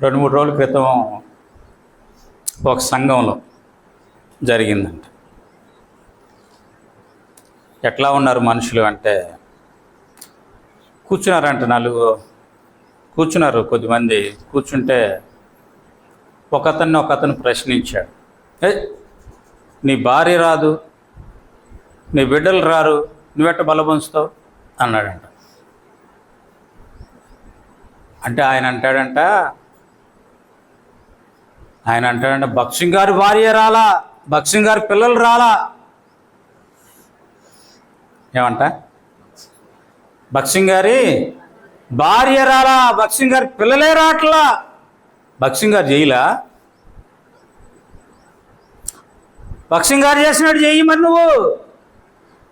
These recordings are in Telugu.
2-3 రోజుల క్రితం ఒక సంఘంలో జరిగిందంట. ఎట్లా ఉన్నారు మనుషులు అంటే, కూర్చున్నారంట, కూర్చున్నారు కొద్దిమంది. కూర్చుంటే ఒకతను ప్రశ్నించాడు, నీ భార్య రాదు, నీ బిడ్డలు రారు, నువ్వెట్ట బలపంచుతావు అన్నాడంట. అంటే ఆయన అంటాడంట భక్సింగ్ గారి భార్య రాలా, భక్సింగ్ గారి పిల్లలు రాలా. ఏమంట? భక్సింగ్ గారి భార్య రాలా, భక్సింగ్ గారి పిల్లలే రావట్లా. భక్సింగ్ గారు చేయలా? భక్సింగ్ గారు చేసినట్టు చెయ్యి. మరి నువ్వు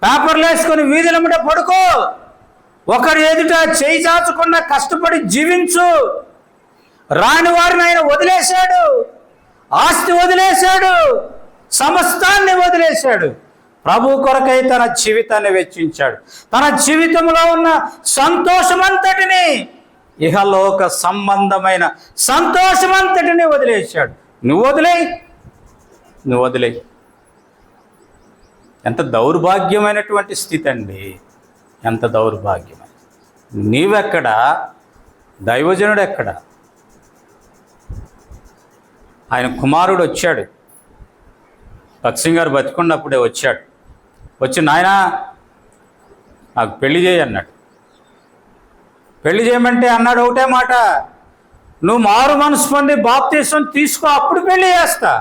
పేపర్లు వేసుకొని వీధులమ్మట పడుకో, ఒకరి ఎదుట చేయి చాచకుండా కష్టపడి జీవించు. రాని వారిని ఆయన వదిలేశాడు, ఆస్తి వదిలేశాడు, సమస్తాన్ని వదిలేశాడు. ప్రభు కొరకై తన జీవితాన్ని వెచ్చించాడు. తన జీవితంలో ఉన్న సంతోషమంతటిని, ఇహలోక సంబంధమైన సంతోషమంతటిని వదిలేశాడు. నువ్వు వదిలేయి. ఎంత దౌర్భాగ్యమైనటువంటి స్థితి అండి, ఎంత దౌర్భాగ్యమైన. నీవెక్కడా, దైవజనుడు ఎక్కడ? ఆయన కుమారుడు వచ్చాడు, భక్సింగ్ గారు బతికున్నప్పుడే వచ్చాడు. వచ్చి నాయనా నాకు పెళ్లి చేయి అన్నాడు. పెళ్లి చేయమంటే అన్నాడు ఒకటే మాట, నువ్వు మారు మనసు పొంది బాప్తీసం తీసుకో, అప్పుడు పెళ్లి చేస్తా.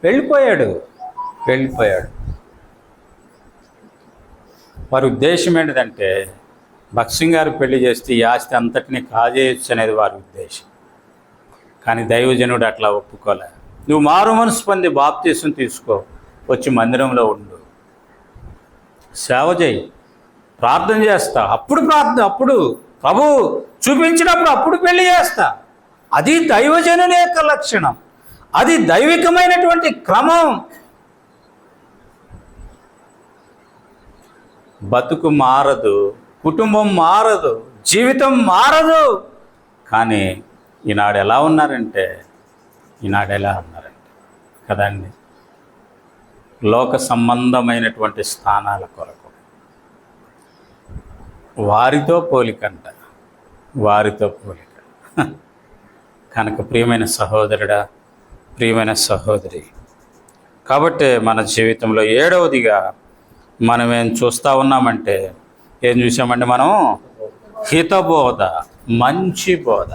వెళ్ళిపోయాడు. వారి ఉద్దేశం ఏంటిదంటే, భక్సింగ్ గారు పెళ్లి చేస్తే ఈ ఆస్తి అంతటినీ కాజేయచ్చు అనేది వారి ఉద్దేశం. కానీ దైవజనుడు అట్లా ఒప్పుకోలే. నువ్వు మారు మనసు పొంది బాప్తీసం తీసుకో, వచ్చి మందిరంలో ఉండు, సేవ చేయి, ప్రార్థన చేస్తా, అప్పుడు ప్రభు చూపించినప్పుడు అప్పుడు పెళ్లి చేస్తా. అది దైవజనుని యొక్క లక్షణం, అది దైవికమైనటువంటి క్రమం. బతుకు మారదు, కుటుంబం మారదు, జీవితం మారదు. కానీ ఈనాడు ఎలా ఉన్నారంటే కదండి, లోక సంబంధమైనటువంటి స్థానాల కొరకు వారితో పోలిక. కనుక ప్రియమైన సహోదరుడా, ప్రియమైన సహోదరి, కాబట్టి మన జీవితంలో 7వదిగా మనం ఏం చూస్తూ ఉన్నామంటే, ఏం చూసామంటే, మనం హితబోధ, మంచి బోధ.